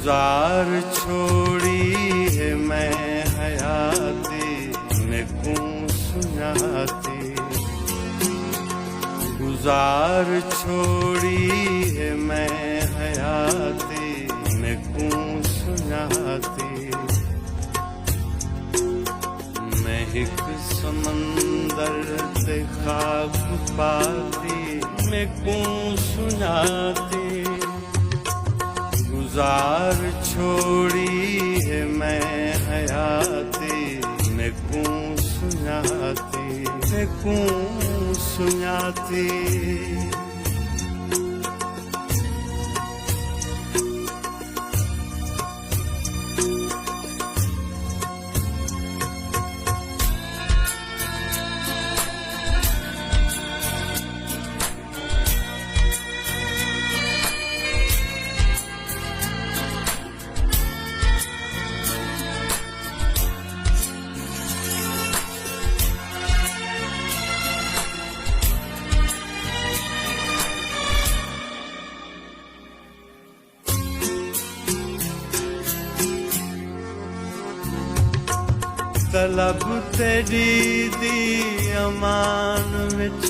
गुजार छोड़ी है मैं हयाती मैं कूं सुनाती गुजार छोड़ी है मैं हयाती मैं कूं सुनाती मैं एक समंदर ते खाक पाती मैं कूं सुनाती गुजार छोड़ी है मैं हयाती मैं कूं सुनाती मैं कूं सुनाती तलब तेरी दी अमान विच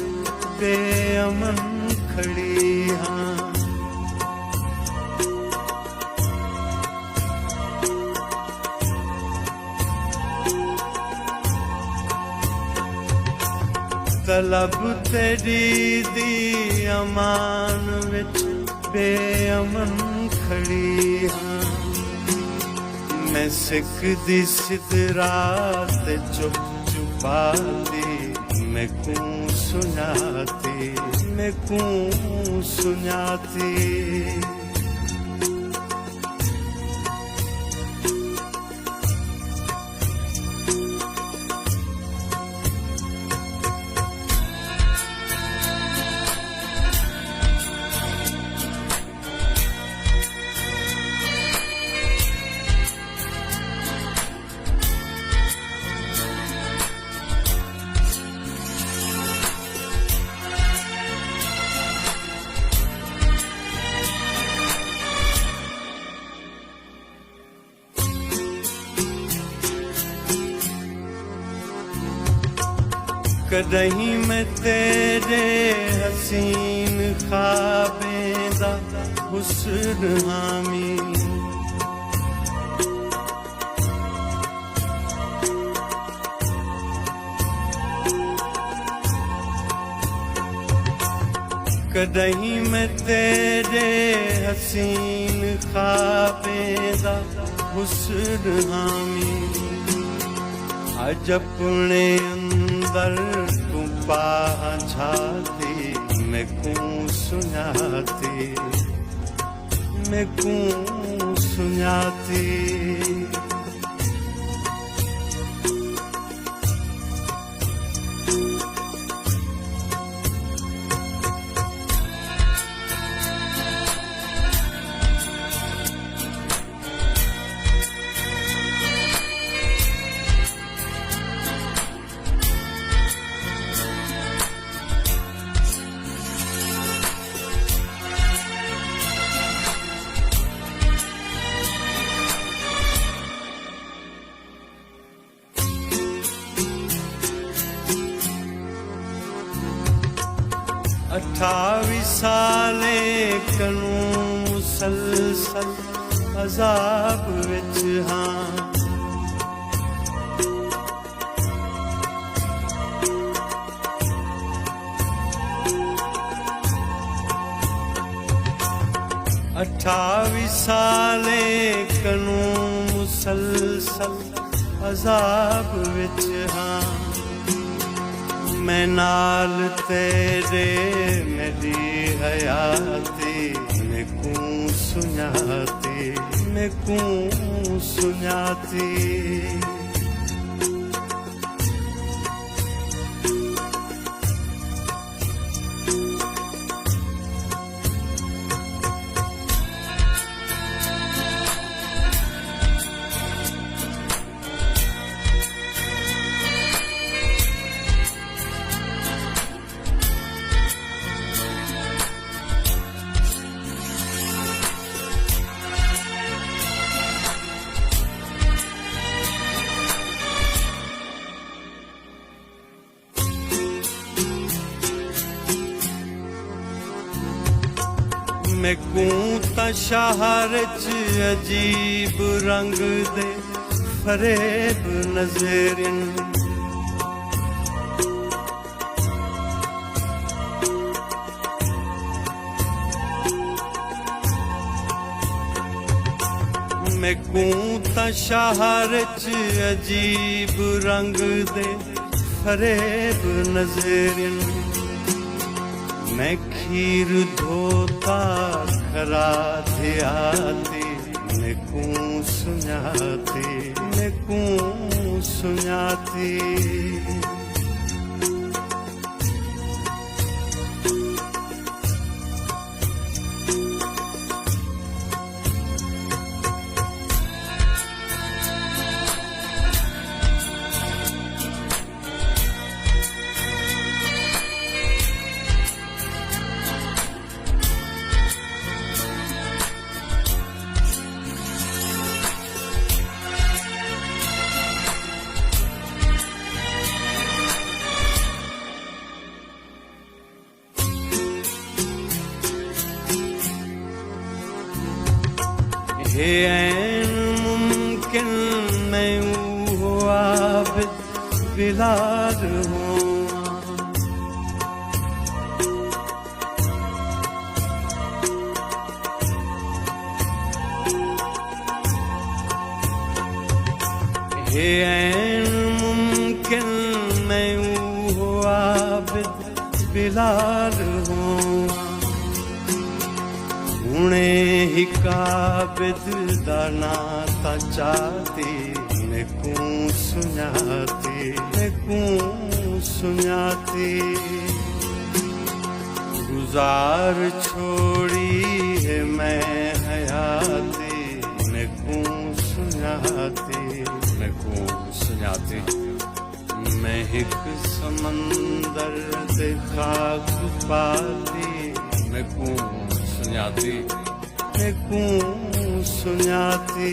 बेअमन खड़ी हाँ तलब तेरी दी अमान विच बेअमन खड़ी हाँ मैं सिख दी सिदरात चुप चुपाती मैं कूं सुनाती मैं कूं सुनाती कदहीं मैं तेरे हसीन ख्वाबें दा हुस्न हामी कदहीं मैं तेरे हसीन ख्वाबें दा हुस्न हामी अज अपने अंदर तू पहचाती मैं कूं सुनाती मैं कूं सुनाती अठावी साले कनू मुसलसल अजाब विच हाँ अठावी साले कनू मुसलसल अजाब विच हाँ मैं नाल तेरे मेरी हयाती मैं कूं सुनाती मैं कूं सुनाती मैकू तां शहर च अजीब रंग दे फरेब नज़रिन मैकू तां शहर च अजीब रंग दे फरेब नज़रिन मैं खीर धोता खरा धियाती मैकू सुञाती हे ऐन मुमकिन मैं वो आबिद बिलाल हूँ हे ऐन मुमकिन मैं वो आबिद बिलाल हूँ हुणे ही काबिद दा नाता चाहती मैकू सुञाती गुजार छोड़ी है मैं हयाती मैकू सुञाती मैं एक समंदर दे खाक पाती मैकू सुञाती मैकू सुञाती